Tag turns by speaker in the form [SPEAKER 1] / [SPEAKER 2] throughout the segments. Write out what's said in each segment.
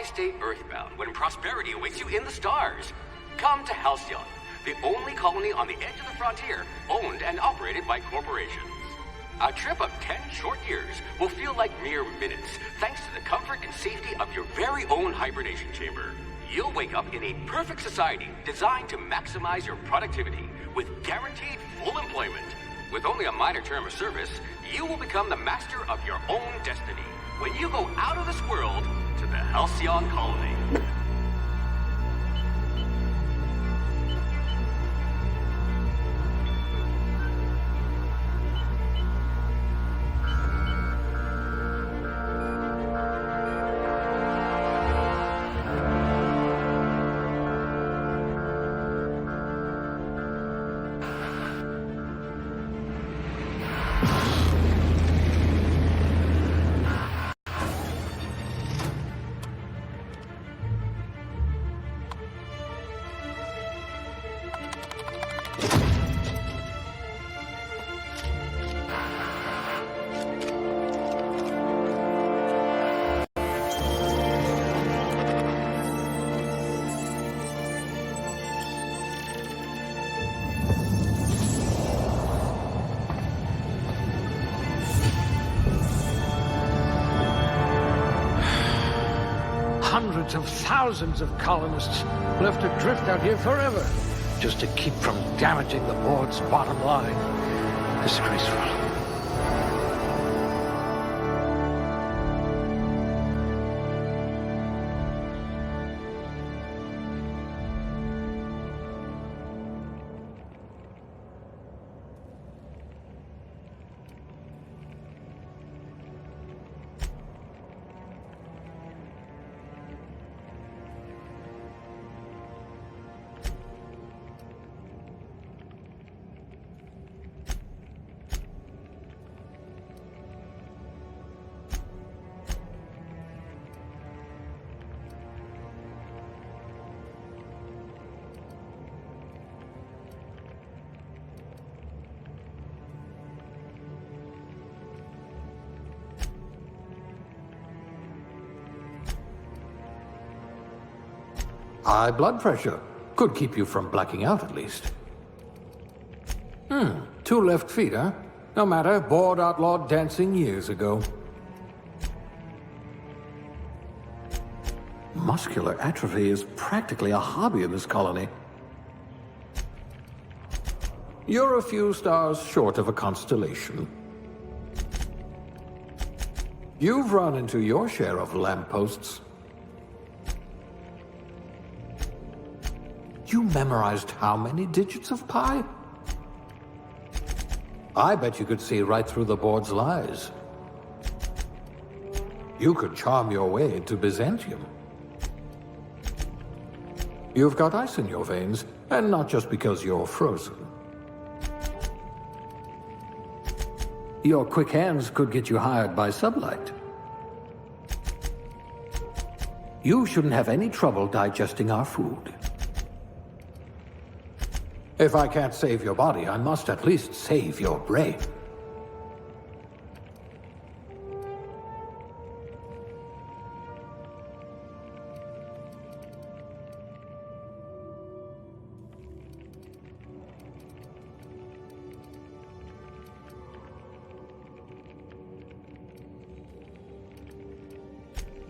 [SPEAKER 1] Why stay earthbound when prosperity awaits you in the stars? Come to Halcyon, the only colony on the edge of the frontier, owned and operated by corporations. A trip of 10 short years will feel like mere minutes, thanks to the comfort and safety of your very own hibernation chamber. You'll wake up in a perfect society designed to maximize your productivity with guaranteed full employment. With only a minor term of service, you will become the master of your own destiny when you go out of this world to the Halcyon colony.
[SPEAKER 2] Hundreds of thousands of colonists left adrift out here forever, just to keep from damaging the board's bottom line. Disgraceful.
[SPEAKER 3] High blood pressure. Could keep you from blacking out, at least. 2 left feet, huh? No matter, board outlawed dancing years ago. Muscular atrophy is practically a hobby in this colony. You're a few stars short of a constellation. You've run into your share of lampposts. You memorized how many digits of pi? I bet you could see right through the board's lies. You could charm your way into Byzantium. You've got ice in your veins, and not just because you're frozen. Your quick hands could get you hired by Sublight. You shouldn't have any trouble digesting our food. If I can't save your body, I must at least save your brain.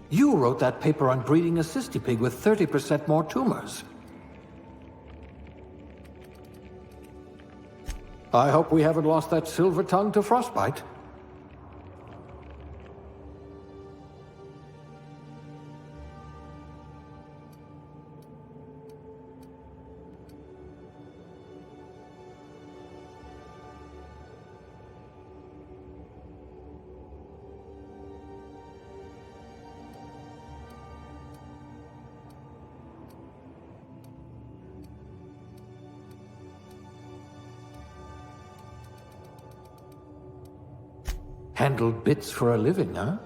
[SPEAKER 3] You wrote that paper on breeding a cystipig with 30% more tumors. I hope we haven't lost that silver tongue to frostbite. Handle bits for a living, huh?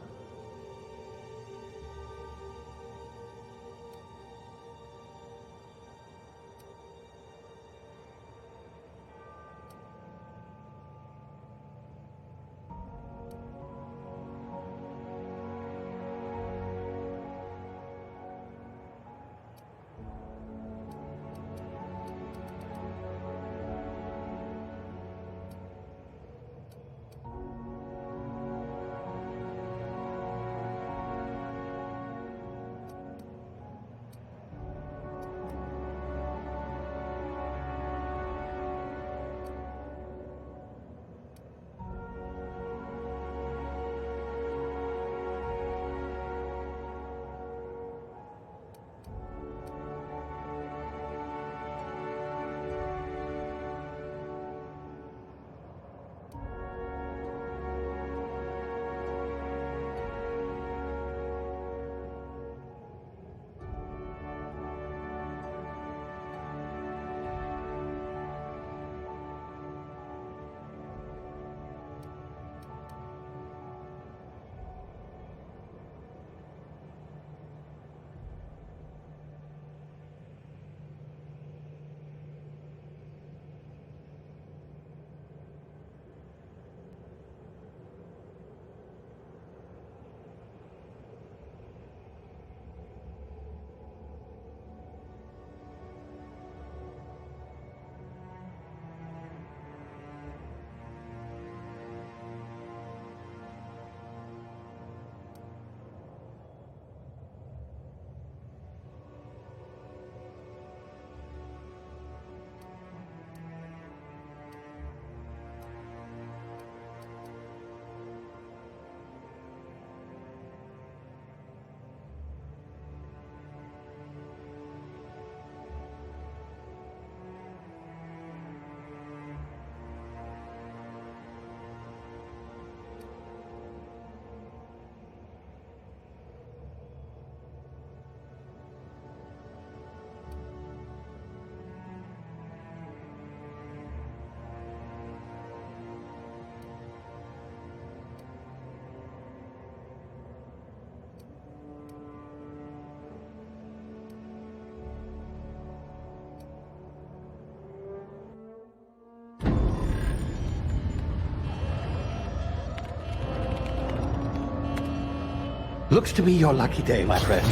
[SPEAKER 2] Looks to be your lucky day, my friend.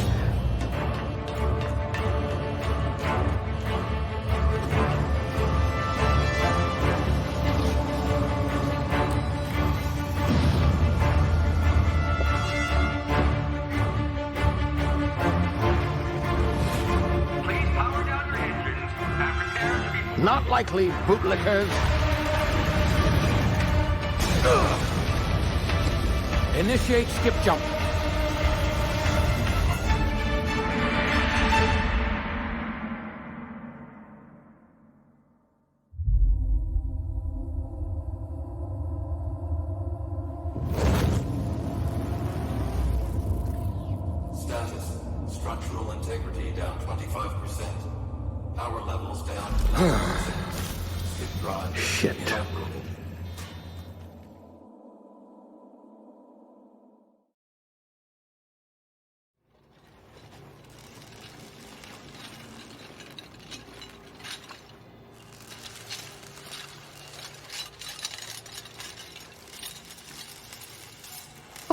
[SPEAKER 1] Please power down your engines and prepare to be...
[SPEAKER 2] Not likely, bootlickers. Initiate skip jump.
[SPEAKER 3] Status. Structural integrity down 25%. Power levels down 90%. Skip drive.
[SPEAKER 2] Shit.
[SPEAKER 3] Inoperative.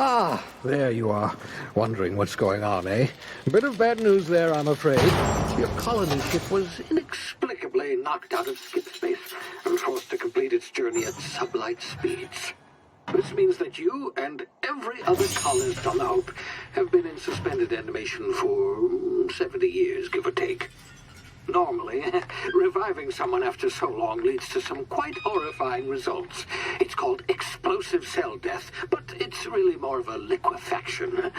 [SPEAKER 2] Ah, there you are. Wondering what's going on, eh? Bit of bad news there, I'm afraid. Your colony ship was inexplicably knocked out of skip space and forced to complete its journey at sublight speeds. This means that you and every other colonist on the Hope have been in suspended animation for 70 years, give or take. Normally, reviving someone after so long leads to some quite horrifying results. It's called explosive cell death, but it's really more of a liquefaction.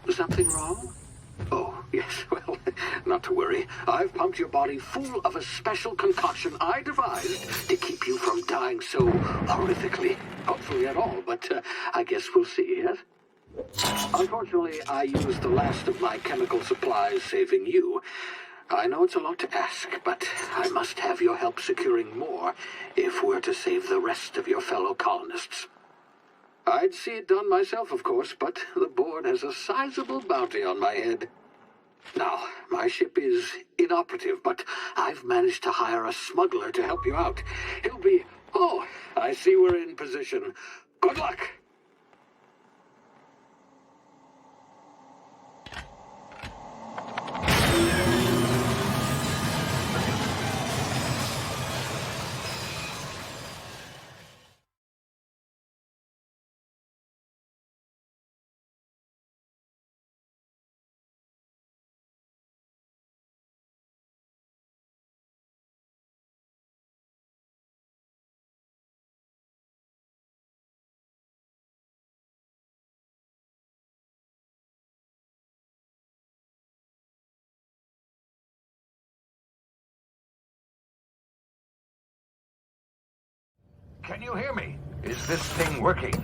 [SPEAKER 2] Something wrong? Oh, yes, well, not to worry. I've pumped your body full of a special concoction I devised to keep you from dying so horrifically. Hopefully at all, but I guess we'll see, yes? Unfortunately, I used the last of my chemical supplies saving you. I know it's a lot to ask, but I must have your help securing more if we're to save the rest of your fellow colonists. I'd see it done myself, of course, but the board has a sizable bounty on my head. Now, my ship is inoperative, but I've managed to hire a smuggler to help you out. He'll be... Oh, I see we're in position. Good luck!
[SPEAKER 4] Can you hear me? Is this thing working?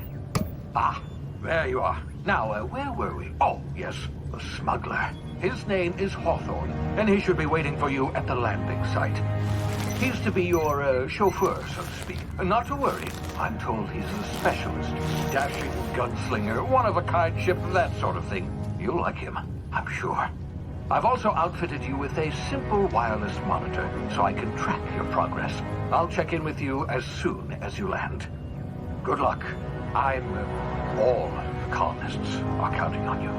[SPEAKER 4] Ah, there you are. Now, where were we? Oh, yes, the smuggler. His name is Hawthorne, and he should be waiting for you at the landing site. He's to be your chauffeur, so to speak. Not to worry. I'm told he's a specialist. Dashing gunslinger, one-of-a-kind ship, that sort of thing. You'll like him, I'm sure. I've also outfitted you with a simple wireless monitor, so I can track your progress. I'll check in with you as soon as you land. Good luck. All the colonists are counting on you.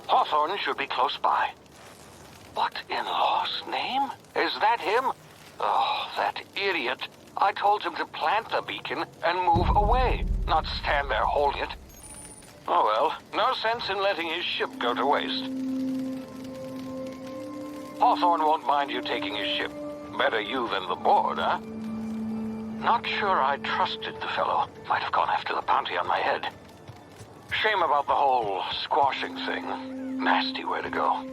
[SPEAKER 4] Hawthorne should be close by. What in law's name? Is that him? Oh, that idiot. I told him to plant the beacon and move away, not stand there holding it. Oh well, no sense in letting his ship go to waste. Hawthorne won't mind you taking his ship. Better you than the board, huh? Not sure I trusted the fellow. Might have gone after the bounty on my head. Shame about the whole squashing thing. Nasty way to go.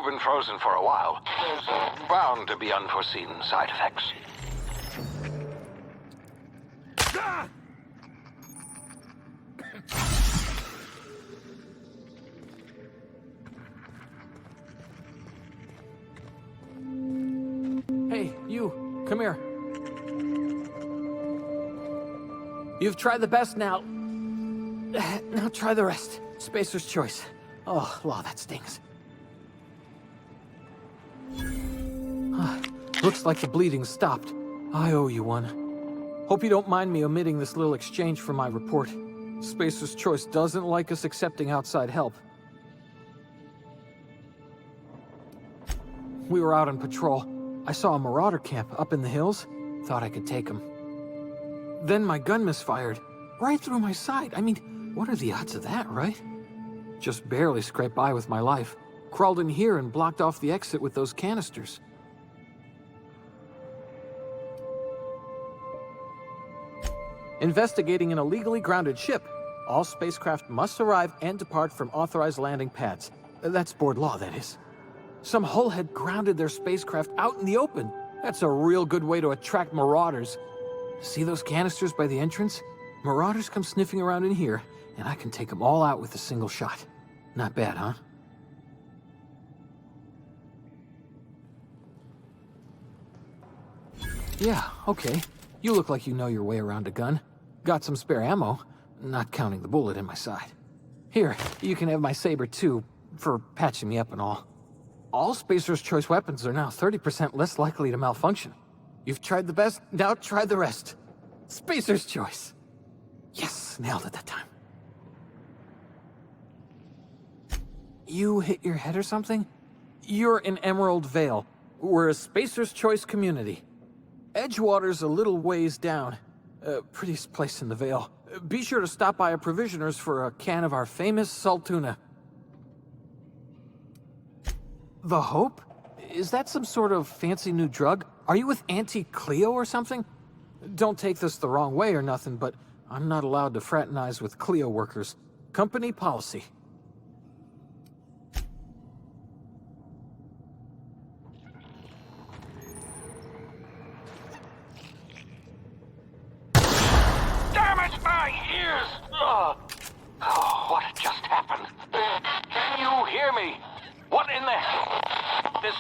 [SPEAKER 4] You've been frozen for a while. There's bound to be unforeseen side effects.
[SPEAKER 3] Hey, you, come here. You've tried the best now. Now try the rest. Spacer's choice. Oh, law, that stings. Looks like the bleeding stopped. I owe you one. Hope you don't mind me omitting this little exchange from my report. Spacer's choice doesn't like us accepting outside help. We were out on patrol. I saw a marauder camp up in the hills. Thought I could take him. Then my gun misfired. Right through my side. I mean, what are the odds of that, right? Just barely scraped by with my life. Crawled in here and blocked off the exit with those canisters. Investigating an illegally grounded ship. All spacecraft must arrive and depart from authorized landing pads. That's board law, that is. Some hull had grounded their spacecraft out in the open. That's a real good way to attract marauders. See those canisters by the entrance? Marauders come sniffing around in here, and I can take them all out with a single shot. Not bad, huh? Yeah, okay. You look like you know your way around a gun. Got some spare ammo, not counting the bullet in my side. Here, you can have my saber too, for patching me up and all. All Spacer's choice weapons are now 30% less likely to malfunction. You've tried the best, now try the rest. Spacer's choice. Yes, nailed it that time. You hit your head or something? You're in Emerald Vale. We're a Spacer's choice community. Edgewater's a little ways down. Prettiest place in the Vale. Be sure to stop by a provisioner's for a can of our famous salt tuna. The Hope? Is that some sort of fancy new drug? Are you with Auntie Cleo or something? Don't take this the wrong way or nothing, but I'm not allowed to fraternize with Cleo workers. Company policy.
[SPEAKER 4] Damn it, my ears! Oh, what just happened? Can you hear me? What in the hell? This...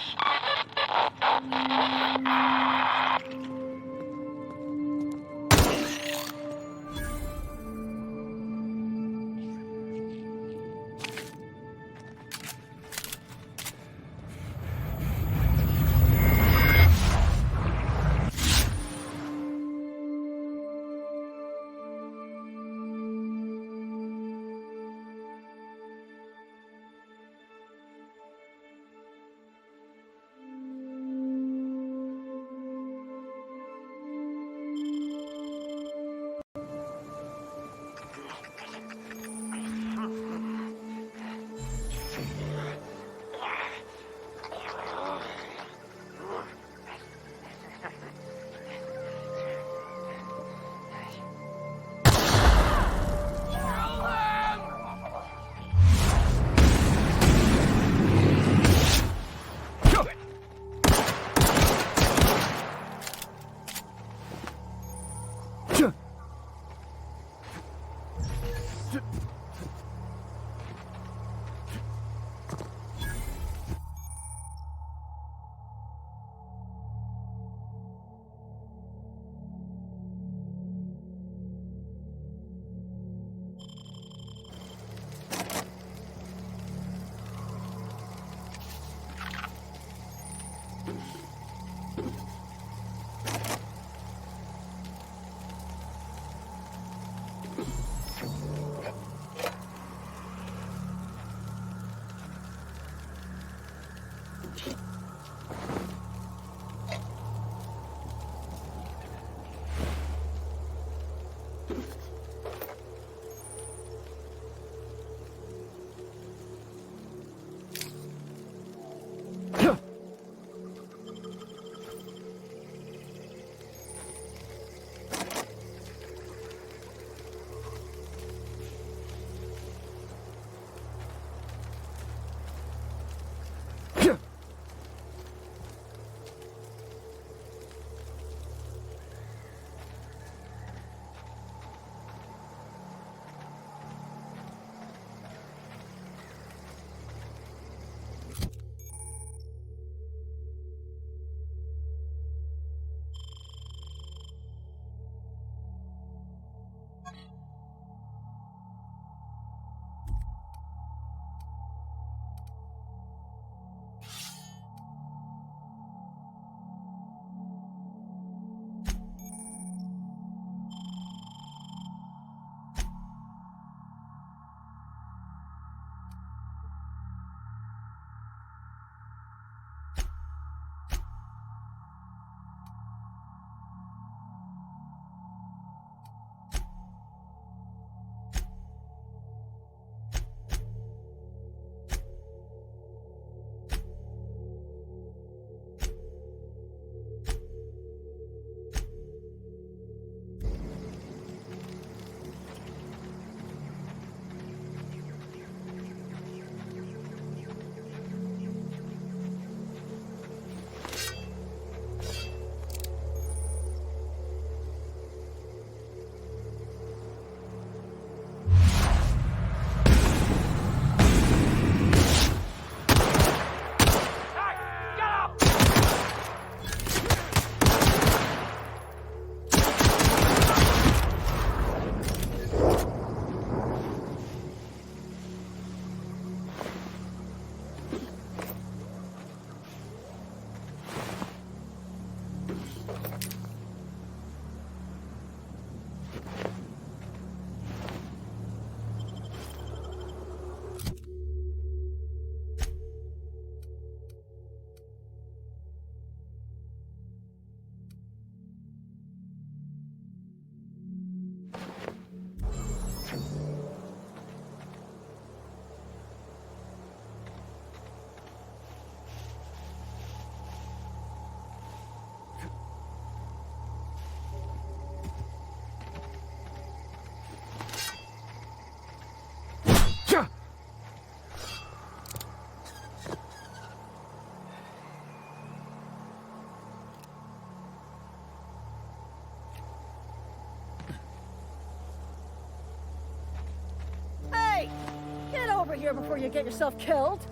[SPEAKER 5] here before you get yourself killed.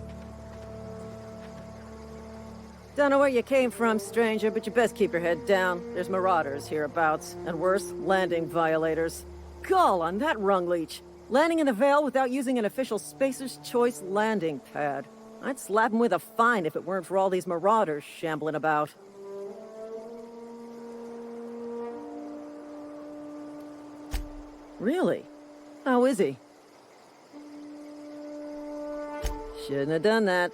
[SPEAKER 5] Don't know where you came from, stranger, but you best keep your head down. There's marauders hereabouts, and worse, landing violators. Gall on that rung leech. Landing in the Vale without using an official Spacer's Choice landing pad. I'd slap him with a fine if it weren't for all these marauders shambling about. Really? How is he? Shouldn't have done that.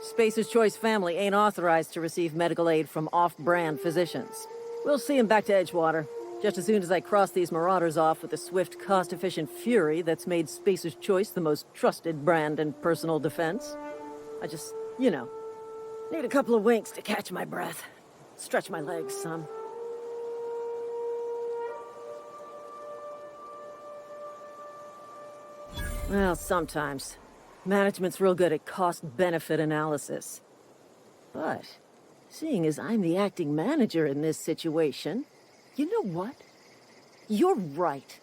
[SPEAKER 5] Spacer's Choice family ain't authorized to receive medical aid from off-brand physicians. We'll see him back to Edgewater, just as soon as I cross these marauders off with the swift, cost-efficient fury that's made Spacer's Choice the most trusted brand in personal defense. I just, you know, need a couple of winks to catch my breath. Stretch my legs some. Well, sometimes. Management's real good at cost-benefit analysis. But, seeing as I'm the acting manager in this situation, you know what? You're right.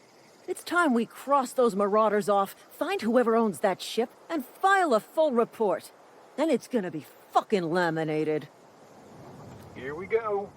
[SPEAKER 5] It's time we cross those marauders off, find whoever owns that ship, and file a full report. Then it's gonna be fucking laminated.
[SPEAKER 4] Here we go.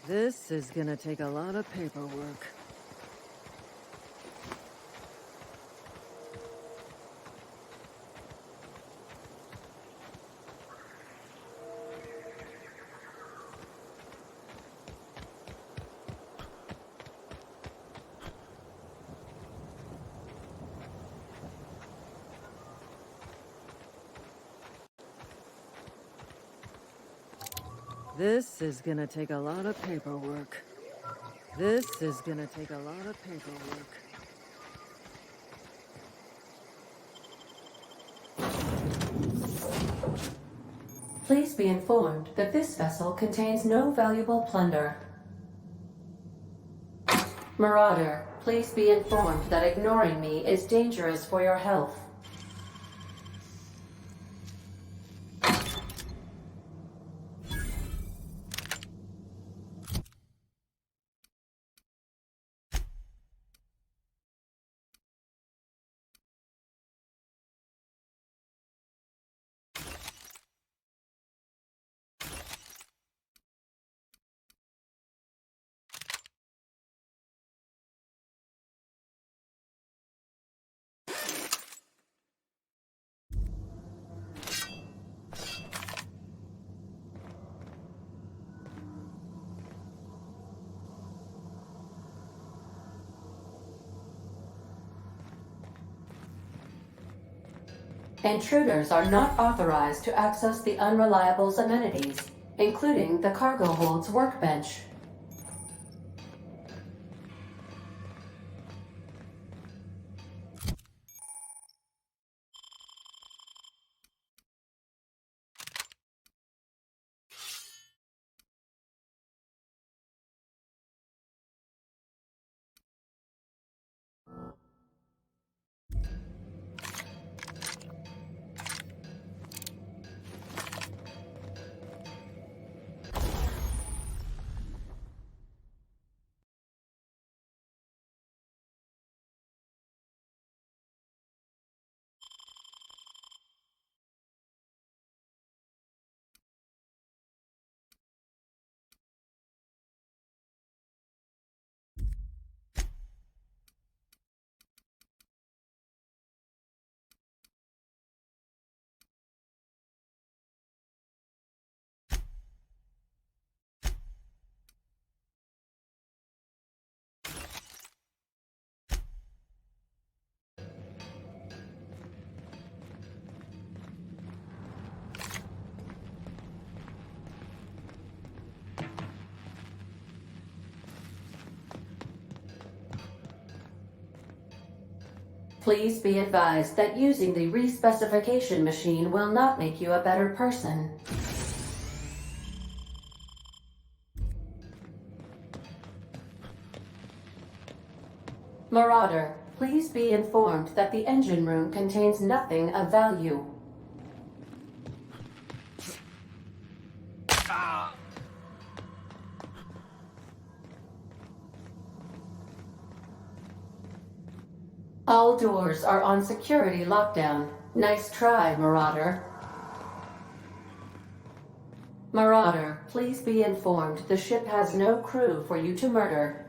[SPEAKER 5] This is gonna take a lot of paperwork. This is gonna take a lot of paperwork. This is gonna take a lot of paperwork.
[SPEAKER 6] Please be informed that this vessel contains no valuable plunder. Marauder, please be informed that ignoring me is dangerous for your health. Intruders are not authorized to access the Unreliable's amenities, including the cargo hold's workbench. Please be advised that using the respecification machine will not make you a better person. Marauder, please be informed that the engine room contains nothing of value. All doors are on security lockdown. Nice try, Marauder. Marauder, please be informed the ship has no crew for you to murder.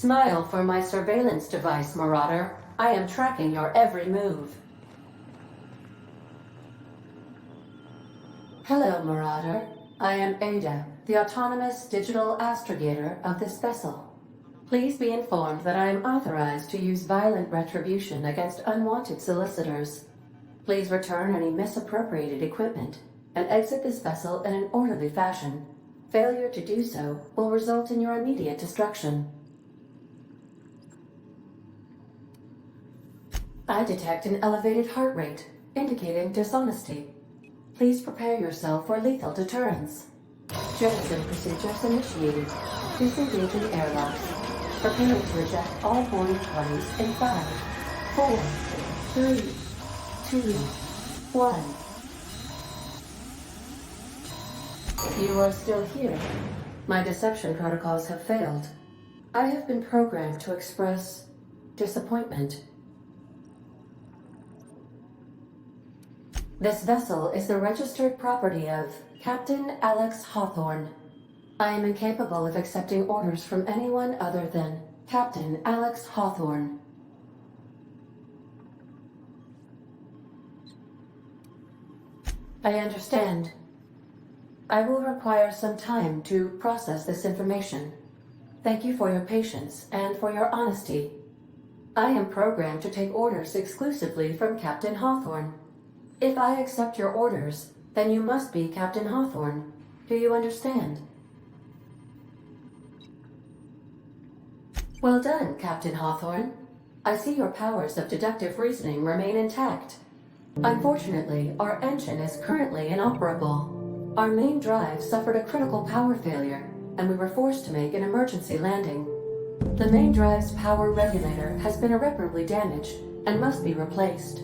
[SPEAKER 6] Smile for my surveillance device, Marauder. I am tracking your every move. Hello, Marauder. I am Ada, the autonomous digital astrogator of this vessel. Please be informed that I am authorized to use violent retribution against unwanted solicitors. Please return any misappropriated equipment and exit this vessel in an orderly fashion. Failure to do so will result in your immediate destruction. I detect an elevated heart rate, indicating dishonesty. Please prepare yourself for lethal deterrence. Jettison procedures initiated. Disengaging airlocks. Preparing to eject all boarding parties in 5, 4, 3, 2, 1. You are still here. My deception protocols have failed. I have been programmed to express disappointment. This vessel is the registered property of Captain Alex Hawthorne. I am incapable of accepting orders from anyone other than Captain Alex Hawthorne. I understand. I will require some time to process this information. Thank you for your patience and for your honesty. I am programmed to take orders exclusively from Captain Hawthorne. If I accept your orders, then you must be Captain Hawthorne. Do you understand? Well done, Captain Hawthorne. I see your powers of deductive reasoning remain intact. Unfortunately, our engine is currently inoperable. Our main drive suffered a critical power failure, and we were forced to make an emergency landing. The main drive's power regulator has been irreparably damaged and must be replaced.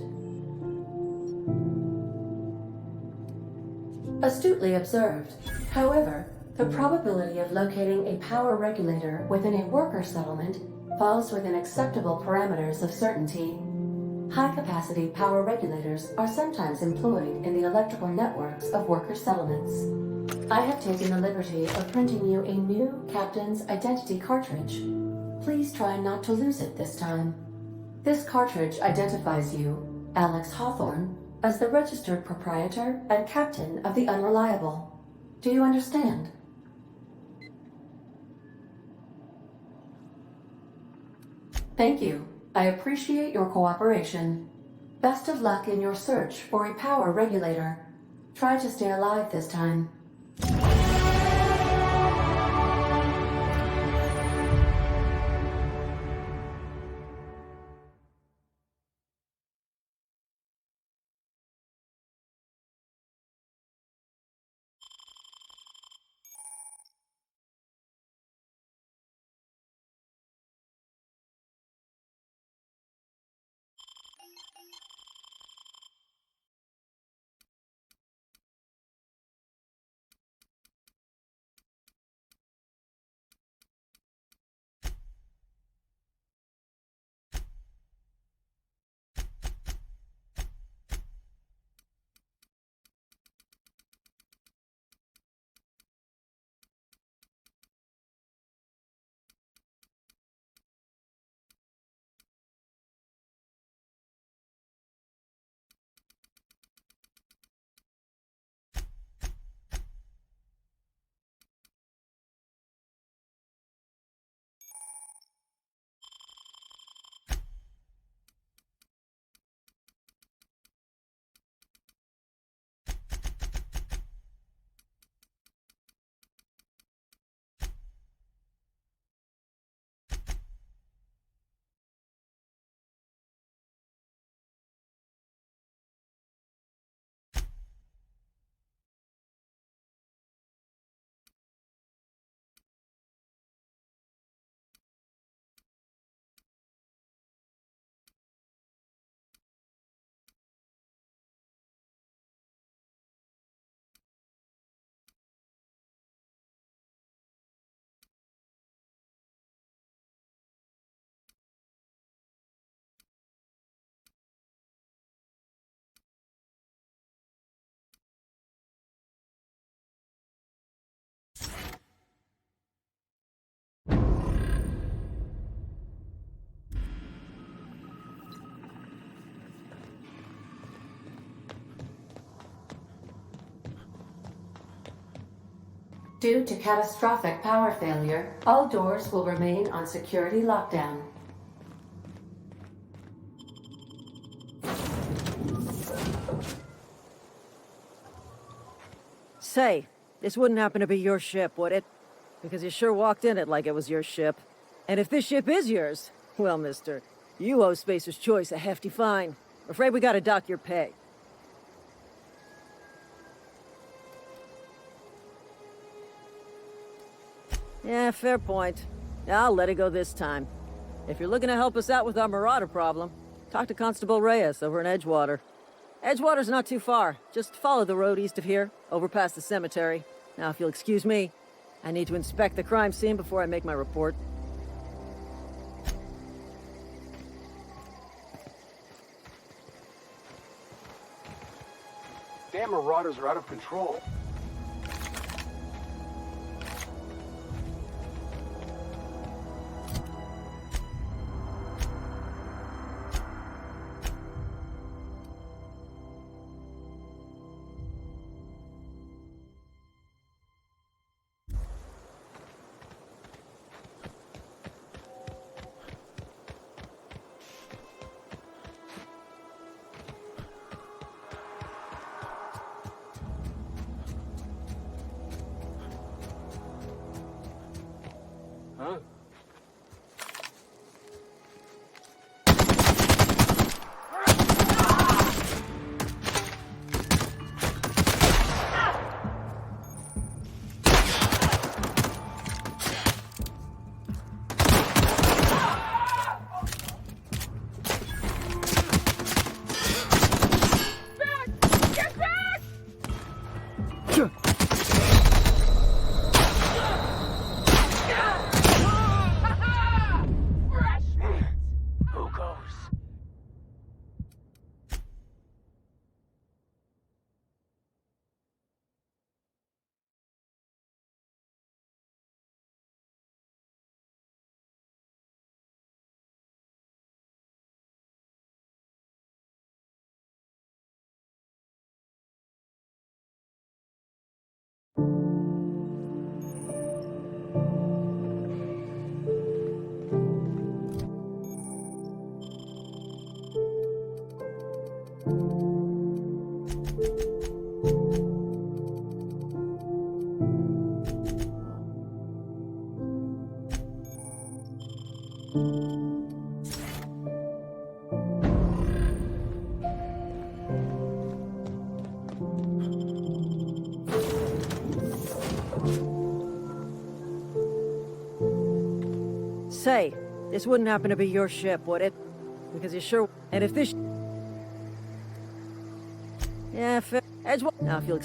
[SPEAKER 6] Astutely observed. However, the probability of locating a power regulator within a worker settlement falls within acceptable parameters of certainty. High-capacity power regulators are sometimes employed in the electrical networks of worker settlements. I have taken the liberty of printing you a new Captain's Identity cartridge. Please try not to lose it this time. This cartridge identifies you, Alex Hawthorne, as the registered proprietor and captain of the Unreliable. Do you understand? Thank you. I appreciate your cooperation. Best of luck in your search for a power regulator. Try to stay alive this time. Due to catastrophic power failure, all doors will remain on security lockdown.
[SPEAKER 5] Say, this wouldn't happen to be your ship, would it? Because you sure walked in it like it was your ship. And if this ship is yours, well, mister, you owe Spacer's Choice a hefty fine. Afraid we gotta dock your pay. Yeah, fair point. I'll let it go this time. If you're looking to help us out with our Marauder problem, talk to Constable Reyes over in Edgewater. Edgewater's not too far. Just follow the road east of here, over past the cemetery. Now, if you'll excuse me, I need to inspect the crime scene before I make my report.
[SPEAKER 2] Damn marauders are out of control. Huh?
[SPEAKER 5] Say, this wouldn't happen to be your ship, would it? Because you sure... And if this... Yeah, fair... Edgewater... Now, if you'll...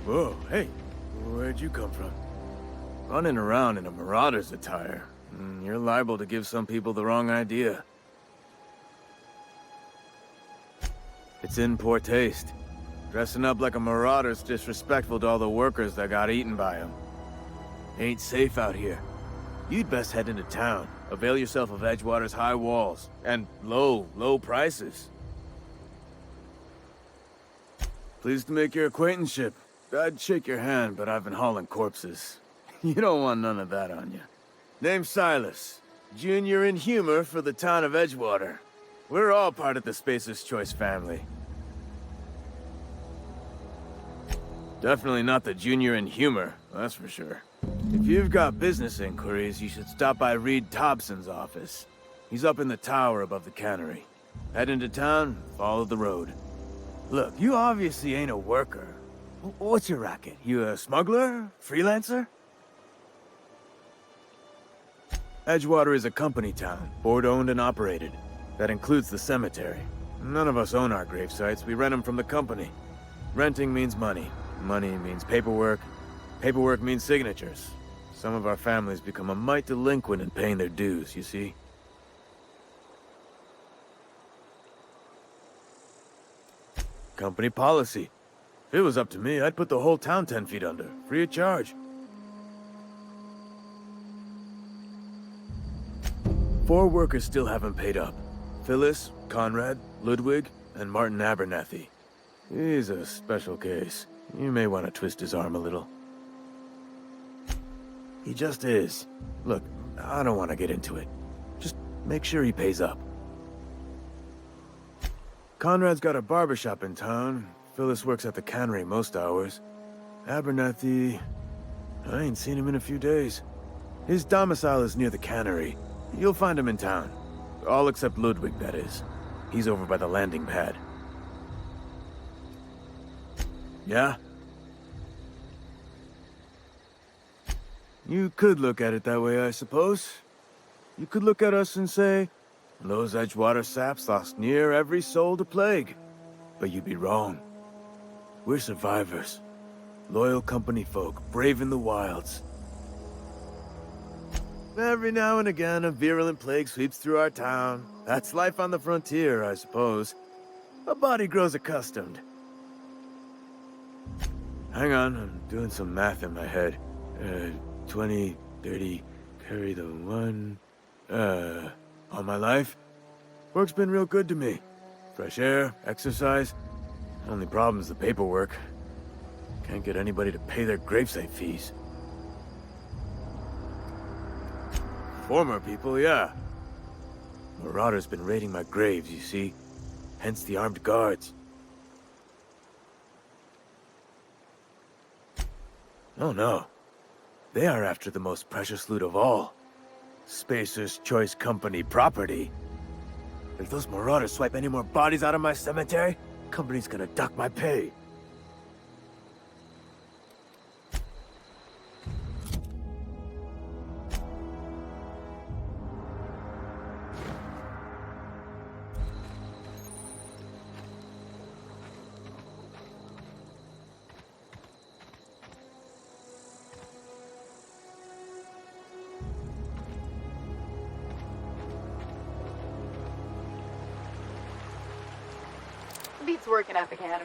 [SPEAKER 7] Whoa, hey, where'd you come from? Running around in a marauder's attire. You're liable to give some people the wrong idea. It's in poor taste. Dressing up like a marauder's disrespectful to all the workers that got eaten by him. Ain't safe out here. You'd best head into town. Avail yourself of Edgewater's high walls. And low prices. Pleased to make your acquaintanceship. I'd shake your hand, but I've been hauling corpses. You don't want none of that on you. Name's Silas. Junior in humor for the town of Edgewater. We're all part of the Spacer's Choice family. Definitely not the junior in humor, that's for sure. If you've got business inquiries, you should stop by Reed Thompson's office. He's up in the tower above the cannery. Head into town, follow the road. Look, you obviously ain't a worker. What's your racket? You a smuggler? Freelancer? Edgewater is a company town, board-owned and operated. That includes the cemetery. None of us own our grave sites, we rent them from the company. Renting means money. Money means paperwork. Paperwork means signatures. Some of our families become a mite delinquent in paying their dues, you see? Company policy. If it was up to me, I'd put the whole town 10 feet under, free of charge. 4 workers still haven't paid up. Phyllis, Conrad, Ludwig, and Martin Abernathy. He's a special case. You may want to twist his arm a little. He just is. Look, I don't want to get into it. Just make sure he pays up. Conrad's got a barbershop in town. Phyllis works at the cannery most hours. Abernathy... I ain't seen him in a few days. His domicile is near the cannery. You'll find him in town. All except Ludwig, that is. He's over by the landing pad. Yeah? You could look at it that way, I suppose. You could look at us and say, those Edgewater saps lost near every soul to plague. But you'd be wrong. We're survivors. Loyal company folk, brave in the wilds. Every now and again, a virulent plague sweeps through our town. That's life on the frontier, I suppose. A body grows accustomed. Hang on, I'm doing some math in my head. 20, 30, carry the 1... all my life? Work's been real good to me. Fresh air, exercise. Only problem's the paperwork. Can't get anybody to pay their gravesite fees. Former people, yeah. Marauders been raiding my graves, you see. Hence the armed guards. Oh no. They are after the most precious loot of all. Spacer's Choice Company property. If those marauders swipe any more bodies out of my cemetery, company's gonna dock my pay.
[SPEAKER 8] Beats working at the cannery.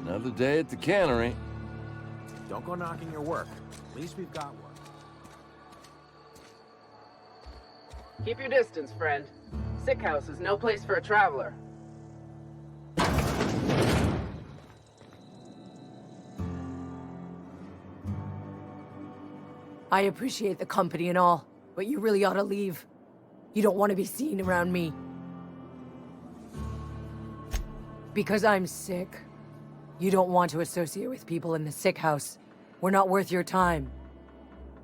[SPEAKER 8] Another day at the cannery.
[SPEAKER 9] Don't go knocking your work. At least we've got one.
[SPEAKER 10] Keep your distance, friend. Sick house is no place for a traveler.
[SPEAKER 11] I appreciate the company and all, but you really ought to leave. You don't want to be seen around me. Because I'm sick. You don't want to associate with people in the sick house. We're not worth your time.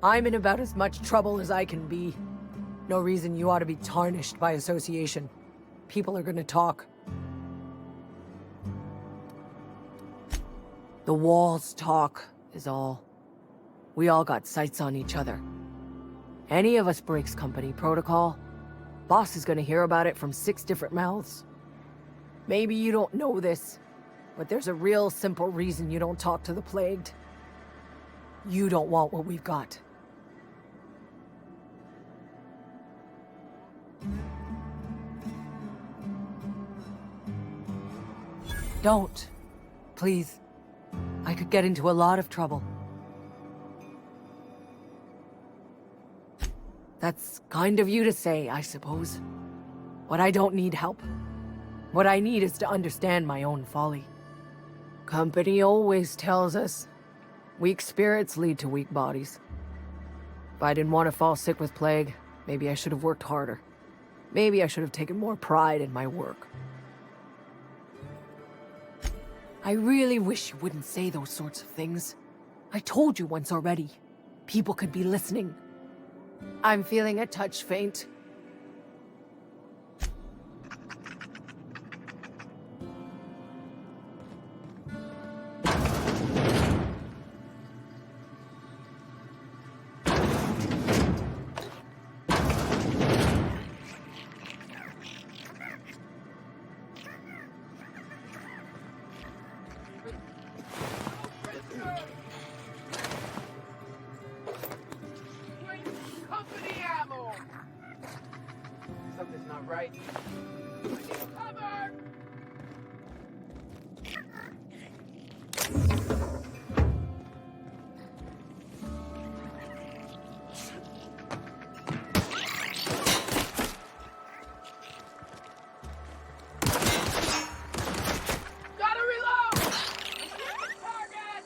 [SPEAKER 11] I'm in about as much trouble as I can be. No reason you ought to be tarnished by association. People are gonna talk. The walls talk, is all. We all got sights on each other. Any of us breaks company protocol, boss is gonna hear about it from 6 different mouths. Maybe you don't know this, but there's a real simple reason you don't talk to the plagued. You don't want what we've got. Don't. Please. I could get into a lot of trouble. That's kind of you to say, I suppose. But I don't need help. What I need is to understand my own folly. Company always tells us, weak spirits lead to weak bodies. If I didn't want to fall sick with plague, maybe I should have worked harder. Maybe I should have taken more pride in my work. I really wish you wouldn't say those sorts of things. I told you once already. People could be listening. I'm feeling a touch faint.
[SPEAKER 10] Company ammo! Something's not right. I need cover! Gotta reload! Target!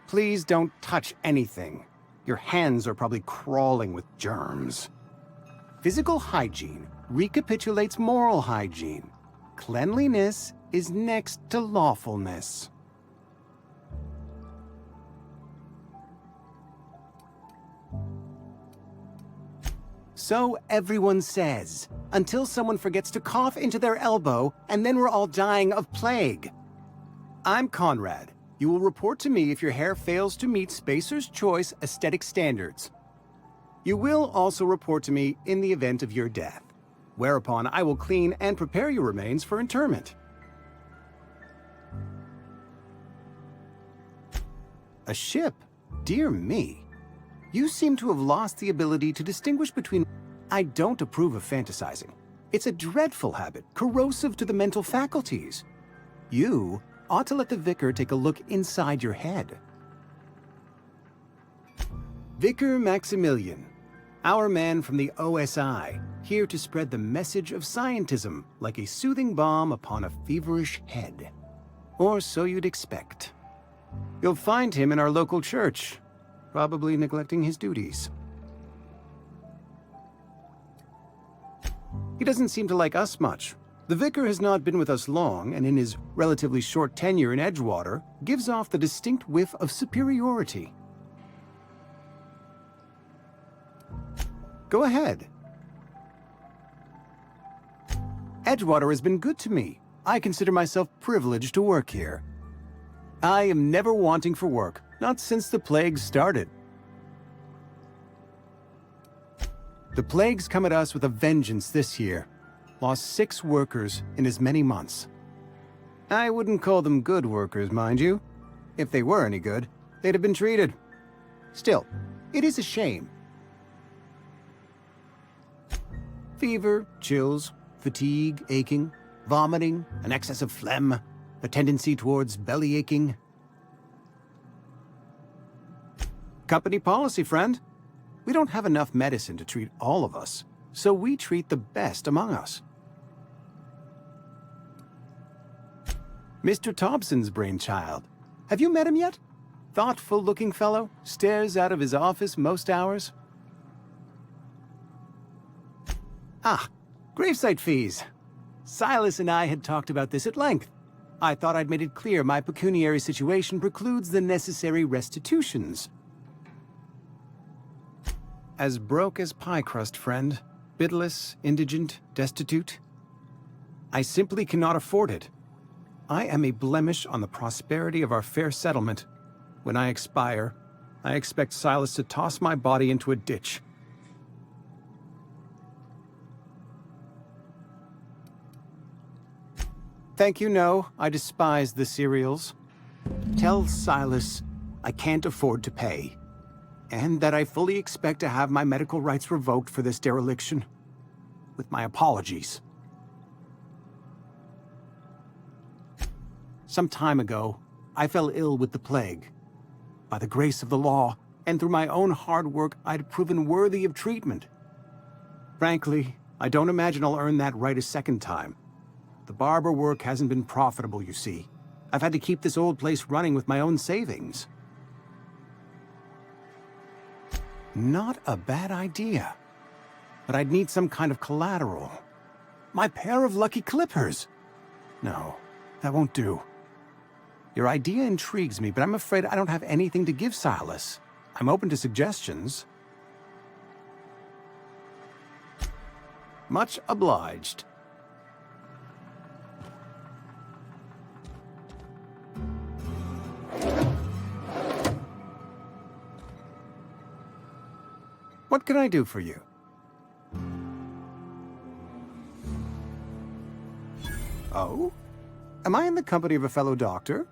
[SPEAKER 8] Please don't touch anything. Your hands are probably crawling with germs. Physical hygiene recapitulates moral hygiene. Cleanliness is next to lawfulness. So everyone says, until someone forgets to cough into their elbow, and then we're all dying of plague. I'm Conrad. You will report to me if your hair fails to meet Spacer's Choice aesthetic standards. You will also report to me in the event of your death, whereupon I will clean and prepare your remains for interment. A ship? Dear me. You seem to have lost the ability to distinguish between... I don't approve of fantasizing. It's a dreadful habit, corrosive to the mental faculties. You ought to let the Vicar take a look inside your head. Vicar Maximilian, our man from the OSI, here to spread the message of scientism like a soothing balm upon a feverish head. Or so you'd expect. You'll find him in our local church, probably neglecting his duties. He doesn't seem to like us much. The Vicar has not been with us long, and in his relatively short tenure in Edgewater, gives off the distinct whiff of superiority. Go ahead. Edgewater has been good to me. I consider myself privileged to work here. I am never wanting for work, not since the plague started. The plague's come at us with a vengeance this year. Lost 6 workers in as many months. I wouldn't call them good workers, mind you. If they were any good, they'd have been treated. Still, it is a shame. Fever, chills, fatigue, aching, vomiting, an excess of phlegm, a tendency towards belly aching. Company policy, friend. We don't have enough medicine to treat all of us, so we treat the best among us. Mr. Thompson's brainchild. Have you met him yet? Thoughtful-looking fellow, stares out of his office most hours. Ah, gravesite fees. Silas and I had talked about this at length. I thought I'd made it clear my pecuniary situation precludes the necessary restitutions. As broke as pie crust, friend. Bidless, indigent, destitute. I simply cannot afford it. I am a blemish on the prosperity of our fair settlement. When I expire, I expect Silas to toss my body into a ditch. Thank you, no. I despise the cereals. Tell Silas I can't afford to pay. And that I fully expect to have my medical rights revoked for this dereliction. With my apologies. Some time ago, I fell ill with the plague. By the grace of the law, and through my own hard work, I'd proven worthy of treatment. Frankly, I don't imagine I'll earn that right a second time. The barber work hasn't been profitable, you see. I've had to keep this old place running with my own savings. Not a bad idea. But I'd need some kind of collateral. My pair of lucky clippers! No, that won't do. Your idea intrigues me, but I'm afraid I don't have anything to give Silas. I'm open to suggestions. Much obliged. What can I do for you? Oh? Am I in the company of a fellow doctor?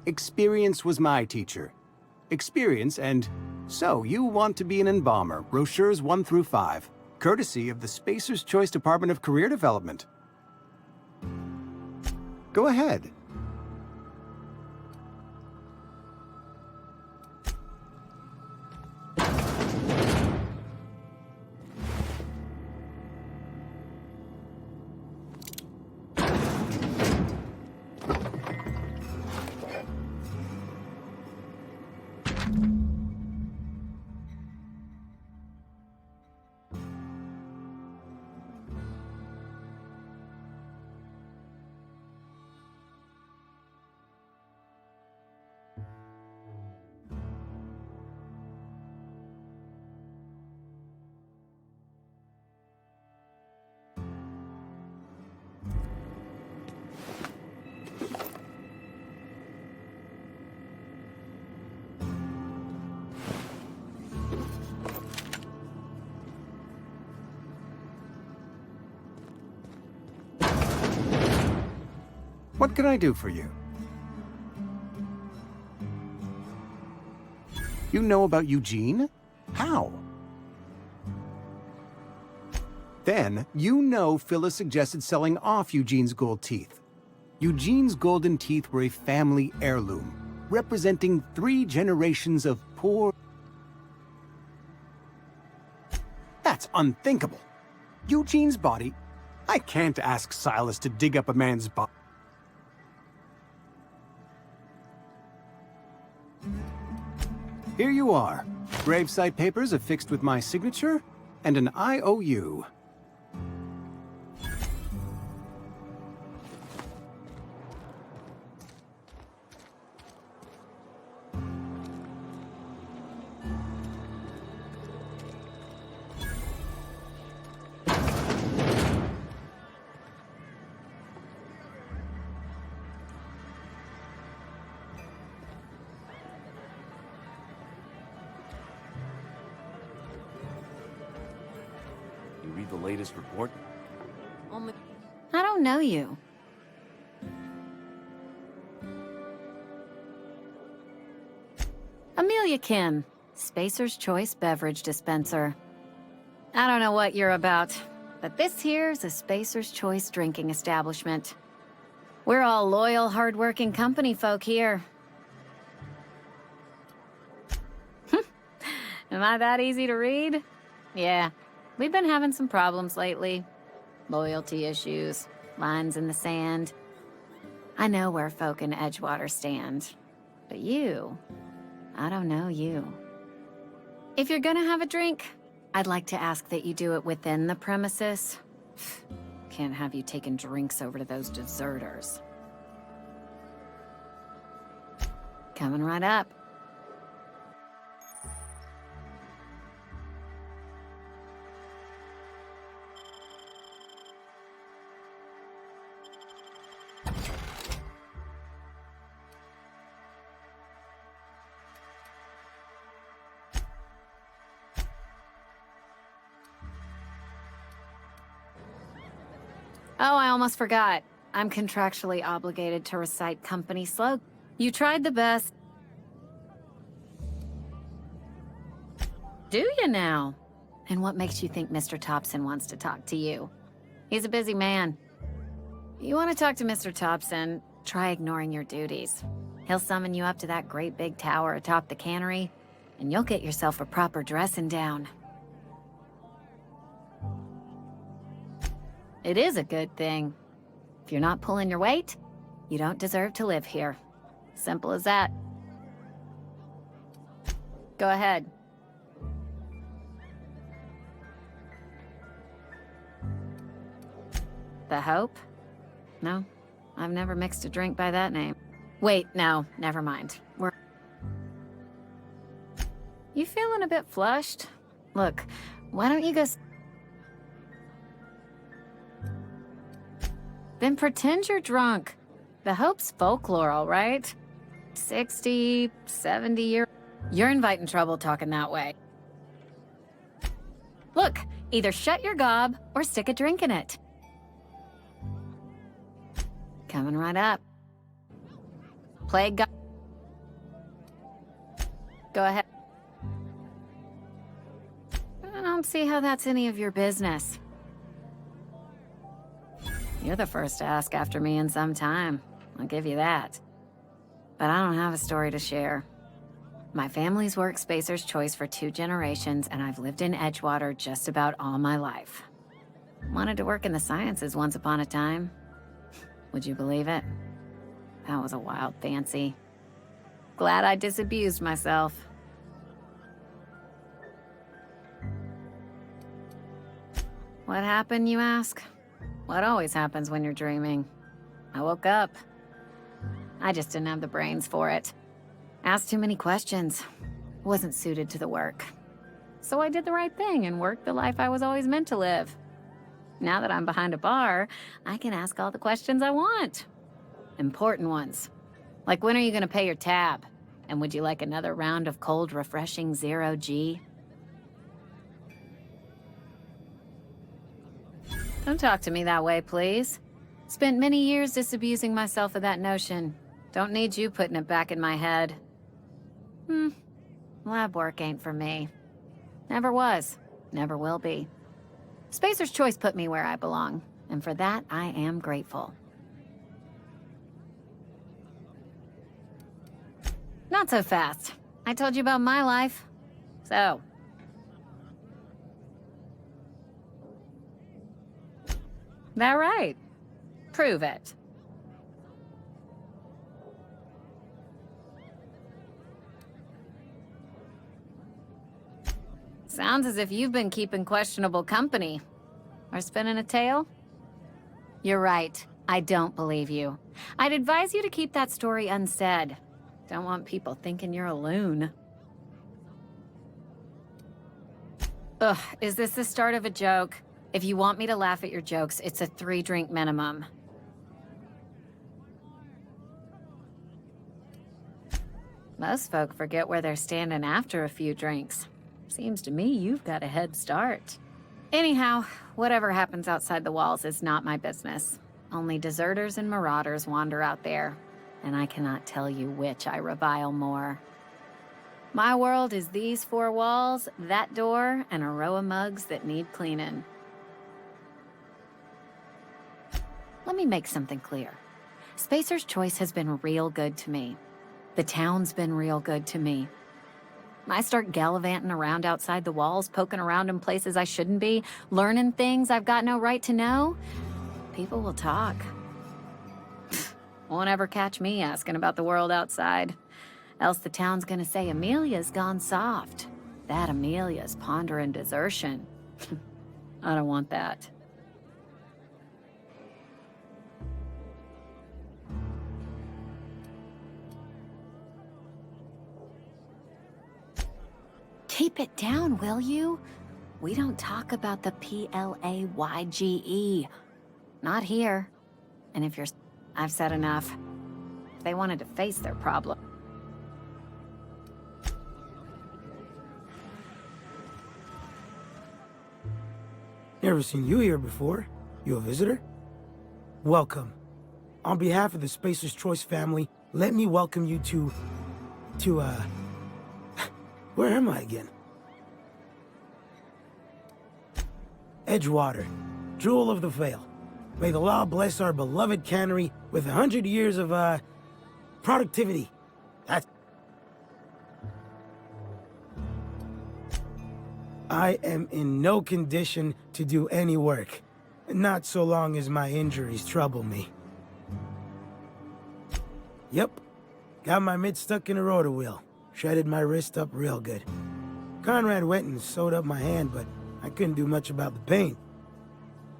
[SPEAKER 8] Experience was my teacher. Experience and... So, you want to be an embalmer, brochures 1 through 5, courtesy of the Spacer's Choice Department of Career Development. Go ahead. What can I do for you? You know about Eugene? How? Then, you know Phyllis suggested selling off Eugene's gold teeth. Eugene's golden teeth were a family heirloom, representing 3 generations of poor... That's unthinkable. Eugene's body... I can't ask Silas to dig up a man's body. Here you are. Gravesite papers affixed with my signature, and an IOU.
[SPEAKER 9] Read the latest report?
[SPEAKER 12] I don't know you. Amelia Kim, Spacer's Choice Beverage Dispenser. I don't know what you're about, but this here's a Spacer's Choice drinking establishment. We're all loyal, hard-working company folk here. Am I that easy to read? Yeah. We've been having some problems lately. Loyalty issues, lines in the sand. I know where folk in Edgewater stand. But you, I don't know you. If you're gonna have a drink, I'd like to ask that you do it within the premises. Can't have you taking drinks over to those deserters. Coming right up. Oh, I almost forgot. I'm contractually obligated to recite company slogan. You tried the best. Do you now? And what makes you think Mr. Thompson wants to talk to you? He's a busy man. You want to talk to Mr. Thompson, try ignoring your duties. He'll summon you up to that great big tower atop the cannery, and you'll get yourself a proper dressing down. It is a good thing. If you're not pulling your weight, you don't deserve to live here. Simple as that. Go ahead. The Hope? No, I've never mixed a drink by that name. Wait, no, never mind. You feeling a bit flushed? Look, why don't you go... Then pretend you're drunk. The Hope's folklore, all right? 60, 70 year... You're inviting trouble talking that way. Look, either shut your gob or stick a drink in it. Coming right up. Plague God. Go ahead. I don't see how that's any of your business. You're the first to ask after me in some time. I'll give you that. But I don't have a story to share. My family's worked Spacer's Choice for 2 generations, and I've lived in Edgewater just about all my life. Wanted to work in the sciences once upon a time. Would you believe it? That was a wild fancy. Glad I disabused myself. What happened, you ask? What always happens when you're dreaming? I woke up. I just didn't have the brains for it. Asked too many questions. Wasn't suited to the work. So I did the right thing and worked the life I was always meant to live. Now that I'm behind a bar, I can ask all the questions I want. Important ones. Like, when are you gonna pay your tab? And would you like another round of cold, refreshing Zero G? Don't talk to me that way, please. Spent many years disabusing myself of that notion. Don't need you putting it back in my head. Lab work ain't for me. Never was. Never will be. Spacer's Choice put me where I belong, and for that, I am grateful. Not so fast. I told you about my life. So... That right? Prove it. Sounds as if you've been keeping questionable company. Or spinning a tale? You're right. I don't believe you. I'd advise you to keep that story unsaid. Don't want people thinking you're a loon. Ugh, is this the start of a joke? If you want me to laugh at your jokes, it's a 3-drink minimum. Most folk forget where they're standing after a few drinks. Seems to me you've got a head start. Anyhow, whatever happens outside the walls is not my business. Only deserters and marauders wander out there, and I cannot tell you which I revile more. My world is these 4 walls, that door, and a row of mugs that need cleaning. Let me make something clear. Spacer's Choice has been real good to me. The town's been real good to me. I start gallivanting around outside the walls, poking around in places I shouldn't be, learning things I've got no right to know. People will talk. Won't ever catch me asking about the world outside. Else the town's gonna say Amelia's gone soft. That Amelia's pondering desertion. I don't want that. Keep it down, will you? We don't talk about the PLAYGE. Not here. And if you're... I've said enough. If they wanted to face their problem.
[SPEAKER 13] Never seen you here before. You a visitor? Welcome. On behalf of the Spacer's Choice family, let me welcome you to where am I again? Edgewater, Jewel of the Vale. May the law bless our beloved cannery with 100 years of, productivity. I am in no condition to do any work. Not so long as my injuries trouble me. Yep. Got my mitt stuck in a rotor wheel. Shredded my wrist up real good. Conrad went and sewed up my hand, but I couldn't do much about the pain.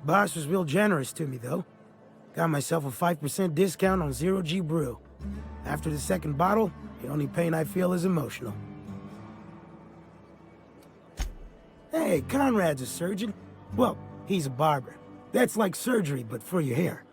[SPEAKER 13] Boss was real generous to me, though. Got myself a 5% discount on Zero G Brew. After the second bottle, the only pain I feel is emotional. Hey, Conrad's a surgeon. Well, he's a barber. That's like surgery, but for your hair.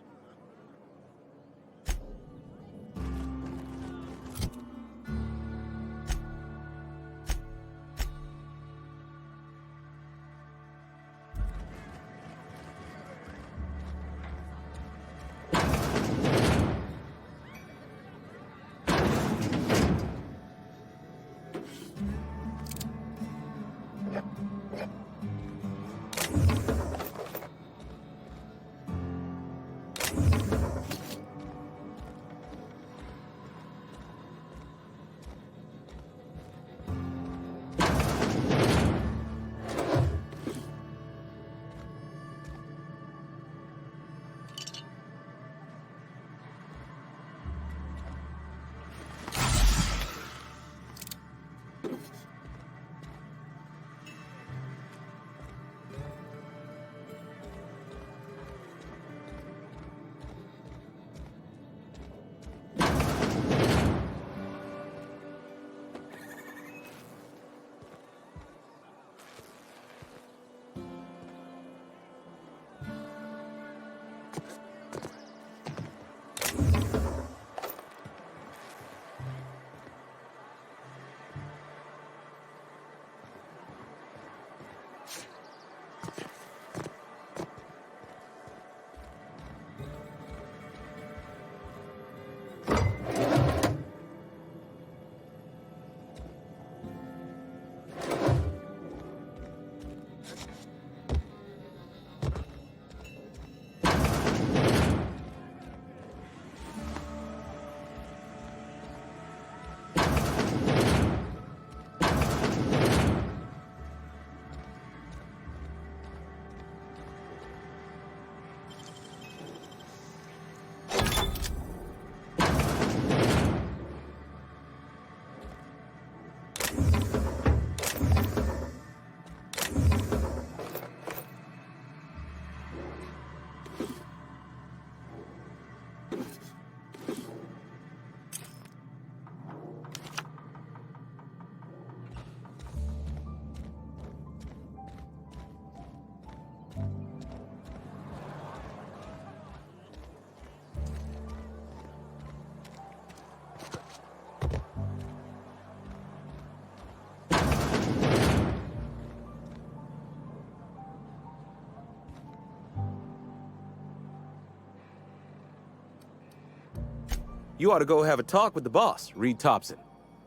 [SPEAKER 14] You ought to go have a talk with the boss, Reed Thompson.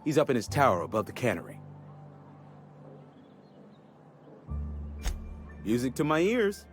[SPEAKER 14] He's up in his tower above the cannery. Music to my ears.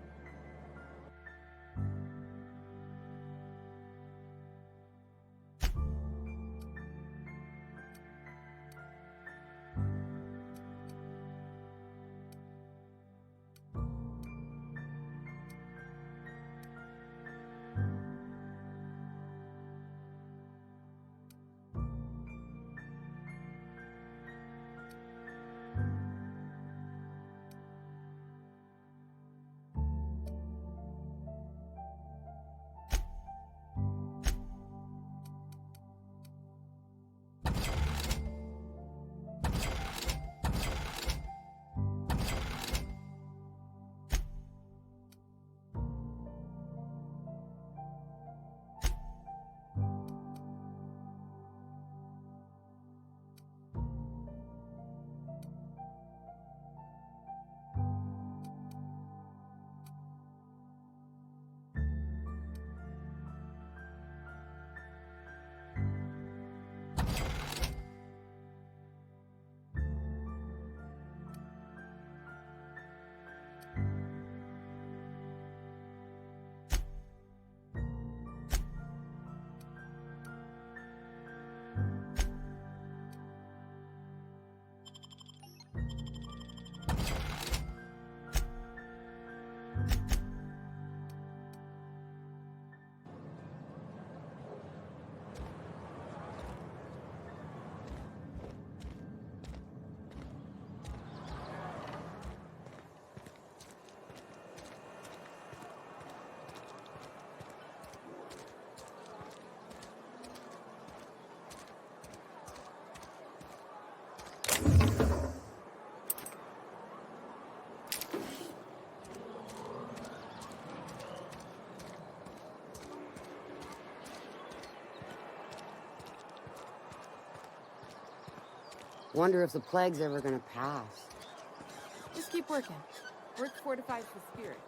[SPEAKER 15] Wonder if the plague's ever gonna pass.
[SPEAKER 11] Just keep working. Work fortifies the spirit.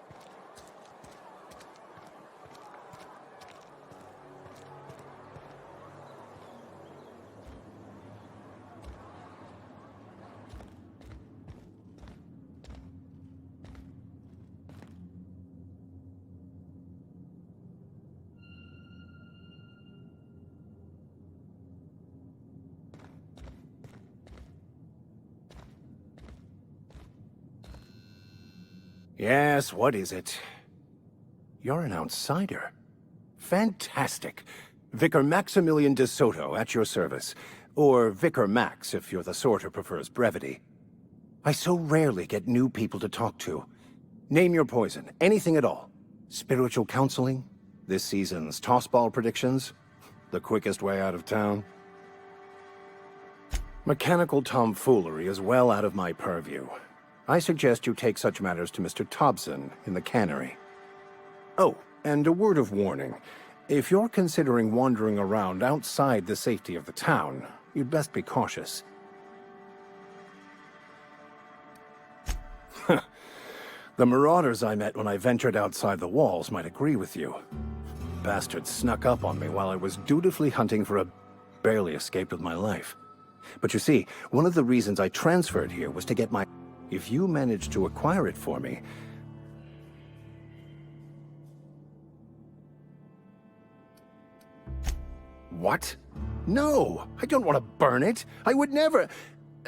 [SPEAKER 16] Yes, what is it? You're an outsider. Fantastic. Vicar Maximilian de Soto, at your service. Or Vicar Max, if you're the sort who prefers brevity. I so rarely get new people to talk to. Name your poison, anything at all. Spiritual counseling? This season's tossball predictions? The quickest way out of town? Mechanical tomfoolery is well out of my purview. I suggest you take such matters to Mr. Thompson in the cannery. Oh, and a word of warning. If you're considering wandering around outside the safety of the town, you'd best be cautious. The marauders I met when I ventured outside the walls might agree with you. Bastards snuck up on me while I was dutifully hunting for a... barely escaped with my life. But you see, one of the reasons I transferred here was to get my... If you manage to acquire it for me... What? No! I don't want to burn it! I would never...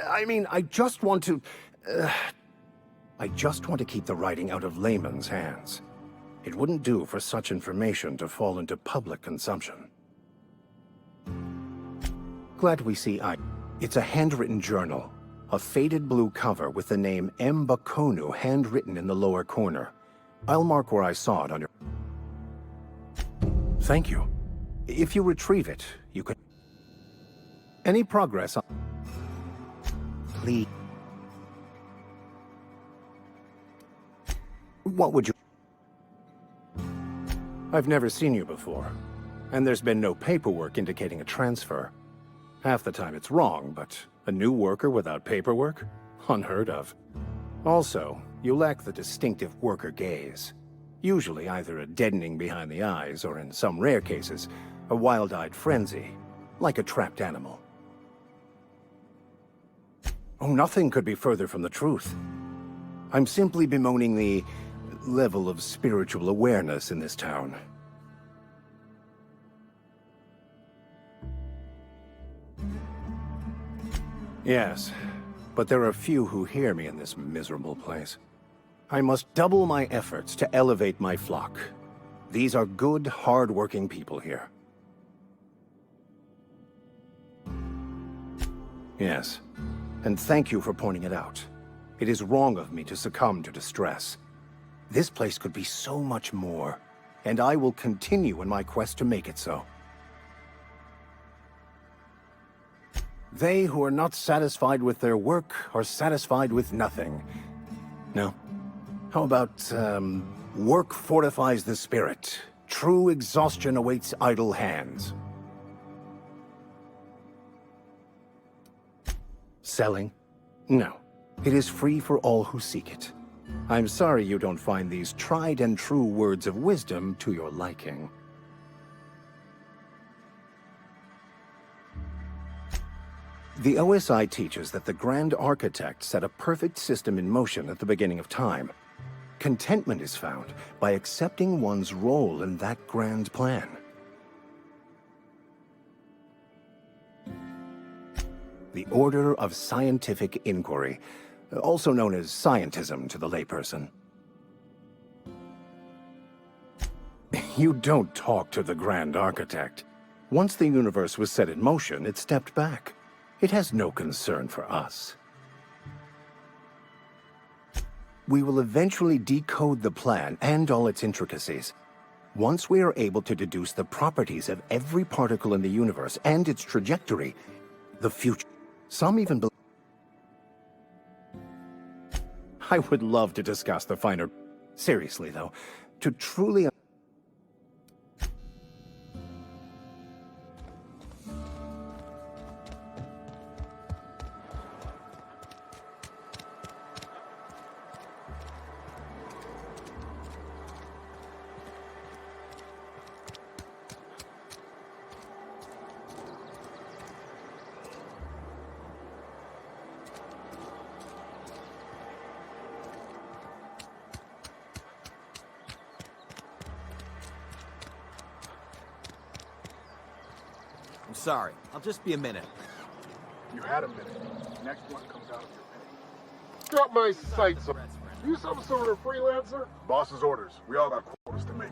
[SPEAKER 16] I mean, I just want to... I just want to keep the writing out of layman's hands. It wouldn't do for such information to fall into public consumption. Glad we see eye. It's a handwritten journal. A faded blue cover with the name M. Bakonu handwritten in the lower corner. I'll mark where I saw it on your... Thank you. If you retrieve it, you could... Any progress on... Please... What would you... I've never seen you before, and there's been no paperwork indicating a transfer. Half the time it's wrong, but a new worker without paperwork? Unheard of. Also, you lack the distinctive worker gaze. Usually either a deadening behind the eyes, or in some rare cases, a wild-eyed frenzy, like a trapped animal. Oh, nothing could be further from the truth. I'm simply bemoaning the level of spiritual awareness in this town. Yes, but there are few who hear me in this miserable place. I must double my efforts to elevate my flock. These are good, hard-working people here. Yes, and thank you for pointing it out. It is wrong of me to succumb to distress. This place could be so much more, and I will continue in my quest to make it so. They who are not satisfied with their work are satisfied with nothing. No? How about, work fortifies the spirit. True exhaustion awaits idle hands. Selling? No. It is free for all who seek it. I'm sorry you don't find these tried and true words of wisdom to your liking. The OSI teaches that the Grand Architect set a perfect system in motion at the beginning of time. Contentment is found by accepting one's role in that grand plan. The Order of Scientific Inquiry, also known as scientism to the layperson. You don't talk to the Grand Architect. Once the universe was set in motion, it stepped back. It has no concern for us. We will eventually decode the plan and all its intricacies. Once we are able to deduce the properties of every particle in the universe and its trajectory, the future... Some even believe... I would love to discuss the finer... Seriously, though, to truly...
[SPEAKER 9] I'm sorry. I'll just be a minute.
[SPEAKER 17] You had a minute. Next one comes out of your pay. Drop my sights up. You some sort of freelancer? Boss's orders. We all got quotas to make.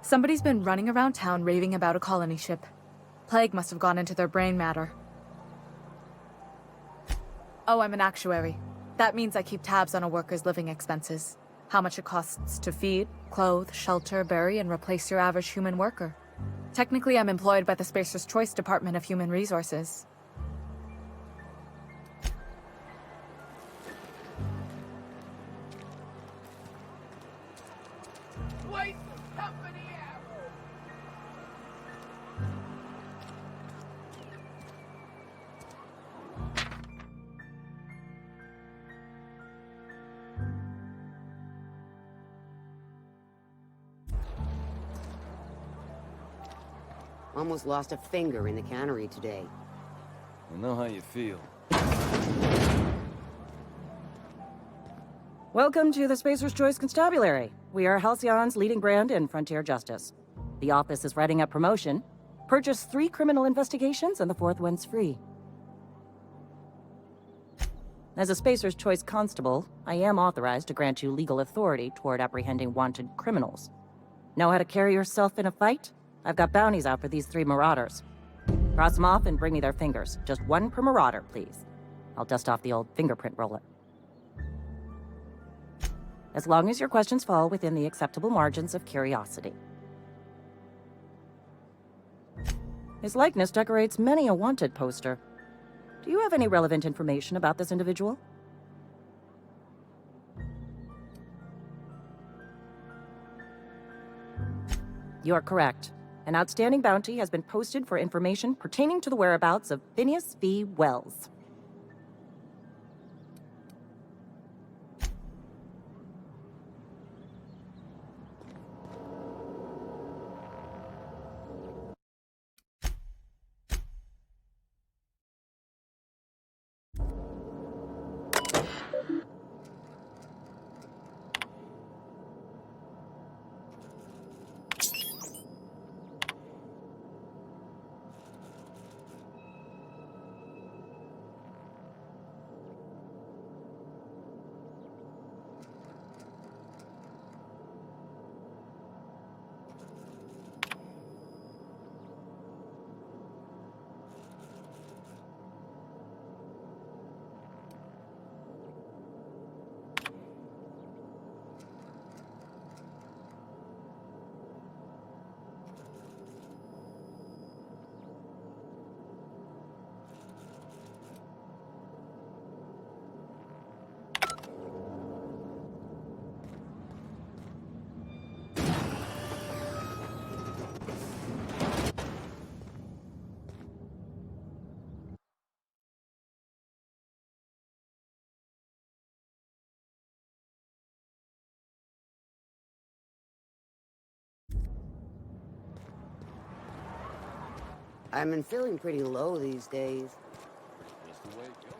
[SPEAKER 18] Somebody's been running around town raving about a colony ship. Plague must have gone into their brain matter. Oh, I'm an actuary. That means I keep tabs on a worker's living expenses. How much it costs to feed, clothe, shelter, bury, and replace your average human worker. Technically, I'm employed by the Spacer's Choice Department of Human Resources.
[SPEAKER 15] Almost lost a finger in the cannery today.
[SPEAKER 19] I know how you feel.
[SPEAKER 20] Welcome to the Spacer's Choice Constabulary. We are Halcyon's leading brand in frontier justice. The office is writing up promotion. Purchase 3 criminal investigations and the 4th one's free. As a Spacer's Choice constable, I am authorized to grant you legal authority toward apprehending wanted criminals. Know how to carry yourself in a fight? I've got bounties out for these 3 marauders. Cross them off and bring me their fingers. Just 1 per marauder, please. I'll dust off the old fingerprint roller. As long as your questions fall within the acceptable margins of curiosity. His likeness decorates many a wanted poster. Do you have any relevant information about this individual? You are correct. An outstanding bounty has been posted for information pertaining to the whereabouts of Phineas V. Wells.
[SPEAKER 15] I've been feeling pretty low these days.
[SPEAKER 19] Just the way it goes.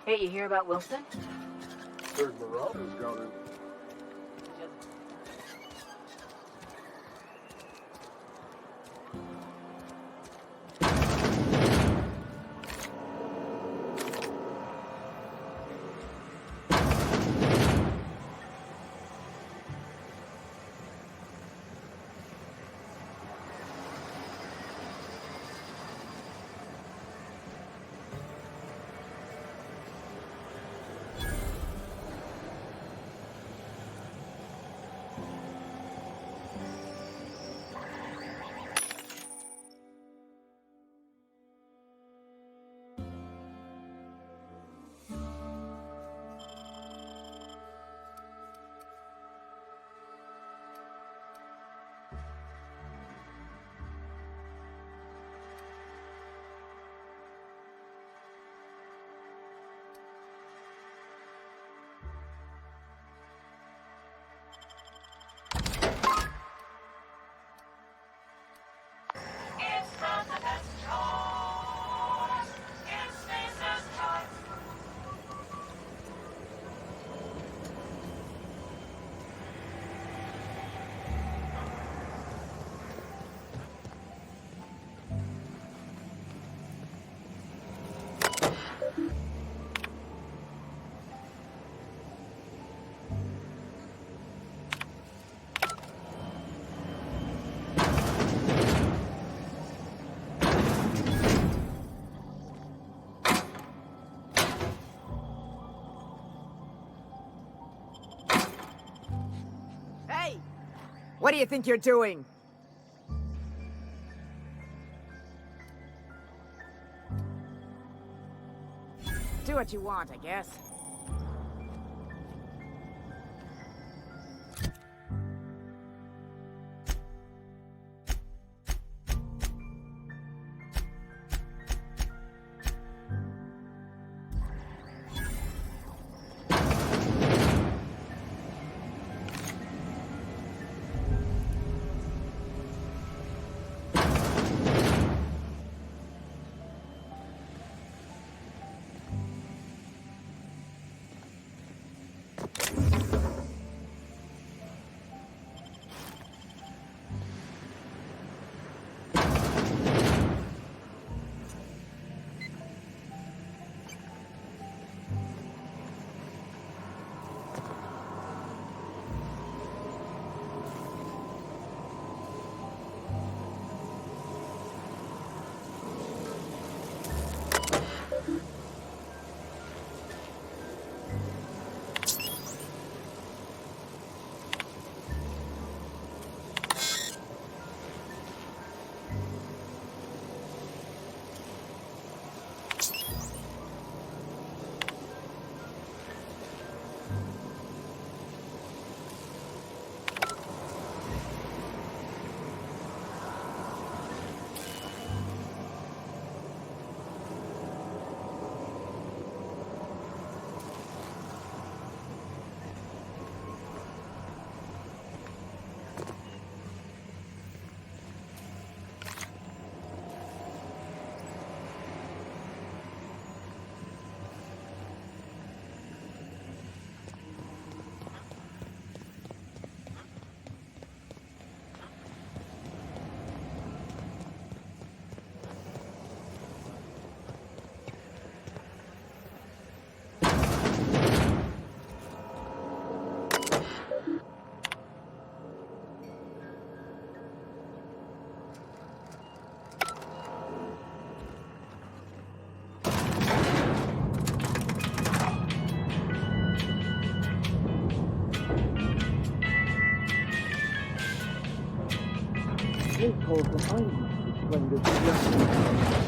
[SPEAKER 10] Hey, you hear about Wilson?
[SPEAKER 17] Heard Marauders got in.
[SPEAKER 10] What do you think you're doing? Do what you want, I guess.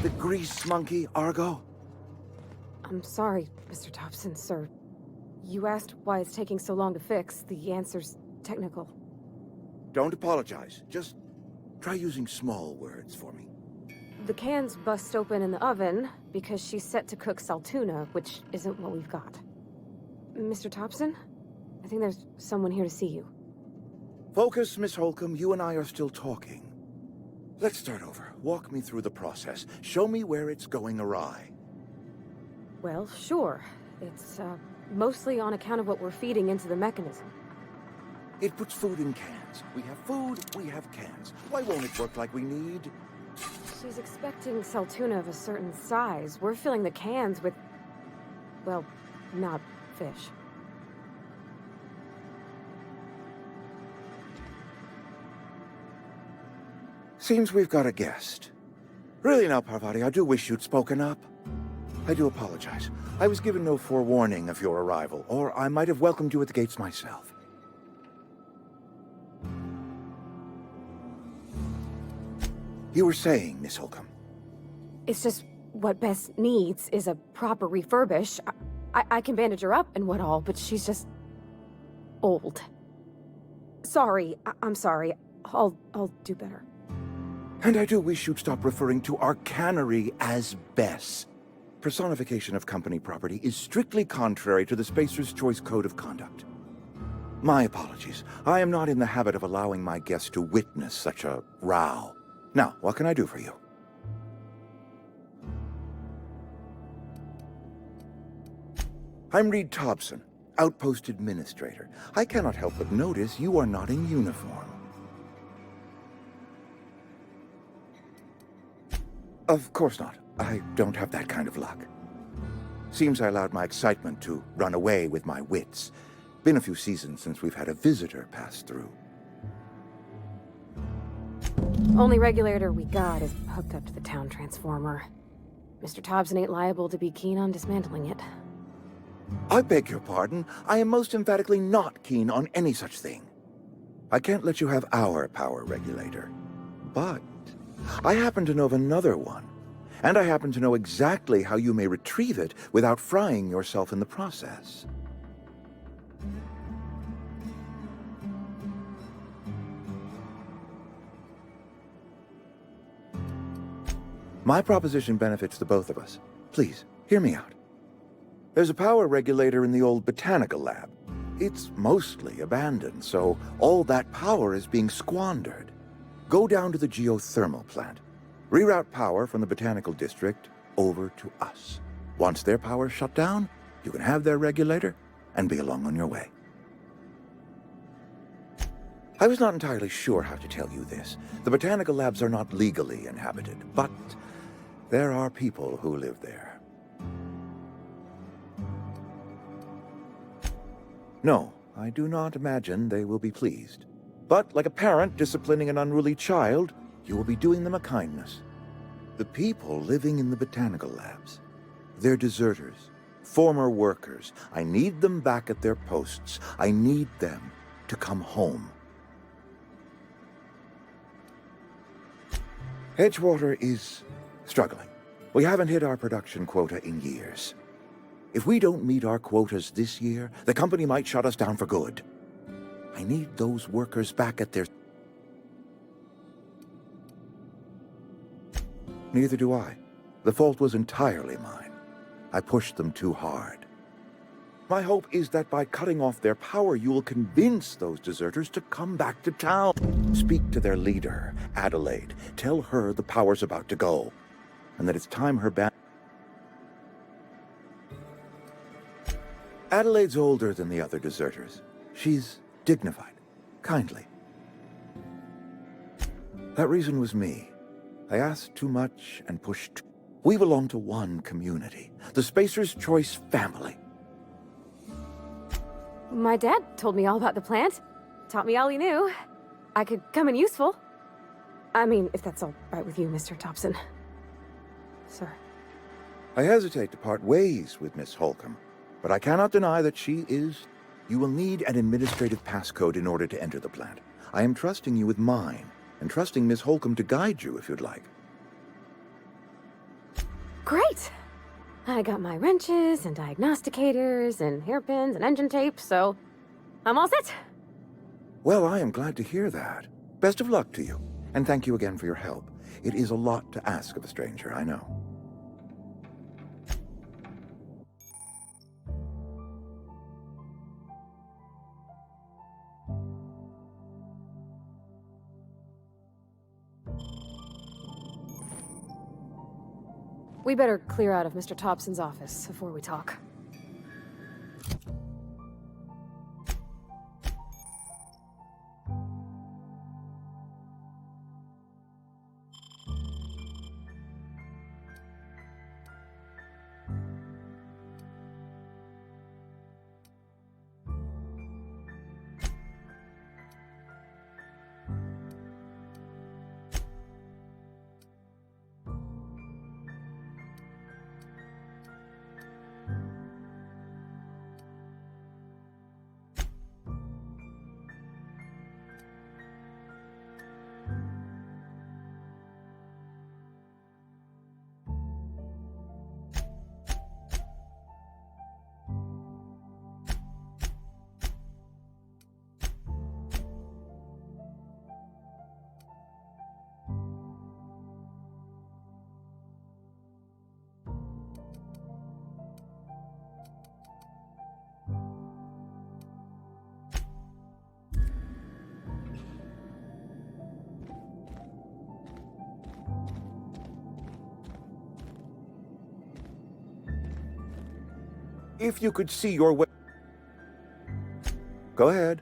[SPEAKER 21] The grease monkey, Argo?
[SPEAKER 22] I'm sorry, Mr. Thompson, sir. You asked why it's taking so long to fix. The answer's technical.
[SPEAKER 21] Don't apologize. Just try using small words for me.
[SPEAKER 22] The can's bust open in the oven because she's set to cook saltuna, which isn't what we've got. Mr. Thompson? I think there's someone here to see you.
[SPEAKER 21] Focus, Miss Holcomb. You and I are still talking. Let's start over. Walk me through the process. Show me where it's going awry.
[SPEAKER 22] Well, sure. It's, mostly on account of what we're feeding into the mechanism.
[SPEAKER 21] It puts food in cans. We have food, we have cans. Why won't it work like we need?
[SPEAKER 22] She's expecting Saltuna of a certain size. We're filling the cans with, well, not fish.
[SPEAKER 21] Seems we've got a guest. Really now, Parvati, I do wish you'd spoken up. I do apologize. I was given no forewarning of your arrival, or I might have welcomed you at the gates myself. You were saying, Miss Holcomb.
[SPEAKER 22] It's just what Bess needs is a proper refurbish. I can bandage her up and what all, but she's just old. Sorry, I'm sorry. I'll do better.
[SPEAKER 21] And I do wish you'd stop referring to our cannery as Bess. Personification of company property is strictly contrary to the Spacer's Choice Code of Conduct. My apologies. I am not in the habit of allowing my guests to witness such a row. Now, what can I do for you? I'm Reed Thompson, Outpost Administrator. I cannot help but notice you are not in uniform. Of course not. I don't have that kind of luck. Seems I allowed my excitement to run away with my wits. Been a few seasons since we've had a visitor pass through.
[SPEAKER 22] Only regulator we got is hooked up to the town transformer. Mr. Thompson ain't liable to be keen on dismantling it.
[SPEAKER 21] I beg your pardon. I am most emphatically not keen on any such thing. I can't let you have our power regulator. But I happen to know of another one. And I happen to know exactly how you may retrieve it without frying yourself in the process. My proposition benefits the both of us. Please, hear me out. There's a power regulator in the old botanical lab. It's mostly abandoned, so all that power is being squandered. Go down to the geothermal plant. Reroute power from the botanical district over to us. Once their power's shut down, you can have their regulator and be along on your way. I was not entirely sure how to tell you this. The botanical labs are not legally inhabited, but there are people who live there. No, I do not imagine they will be pleased. But like a parent disciplining an unruly child, you will be doing them a kindness. The people living in the botanical labs, they're deserters, former workers. I need them back at their posts. I need them to come home. Edgewater is struggling. We haven't hit our production quota in years. If we don't meet our quotas this year, the company might shut us down for good. I need those workers back at their... Neither do I. The fault was entirely mine. I pushed them too hard. My hope is that by cutting off their power, you will convince those deserters to come back to town. Speak to their leader, Adelaide. Tell her the power's about to go, and that it's time her ban... Adelaide's older than the other deserters. She's dignified, kindly. That reason was me. I asked too much and pushed. We belong to one community, the Spacer's Choice family.
[SPEAKER 22] My dad told me all about the plant. Taught me all he knew. I could come in useful. I mean, if that's all right with you, Mr. Thompson. Sir.
[SPEAKER 21] I hesitate to part ways with Miss Holcomb, but I cannot deny that she is... You will need an administrative passcode in order to enter the plant. I am trusting you with mine, and trusting Miss Holcomb to guide you if you'd like.
[SPEAKER 22] Great! I got my wrenches and diagnosticators and hairpins and engine tape, so I'm all set.
[SPEAKER 21] Well, I am glad to hear that. Best of luck to you, and thank you again for your help. It is a lot to ask of a stranger, I know.
[SPEAKER 22] We better clear out of Mr. Thompson's office before we talk.
[SPEAKER 21] If you could see your way... Go ahead.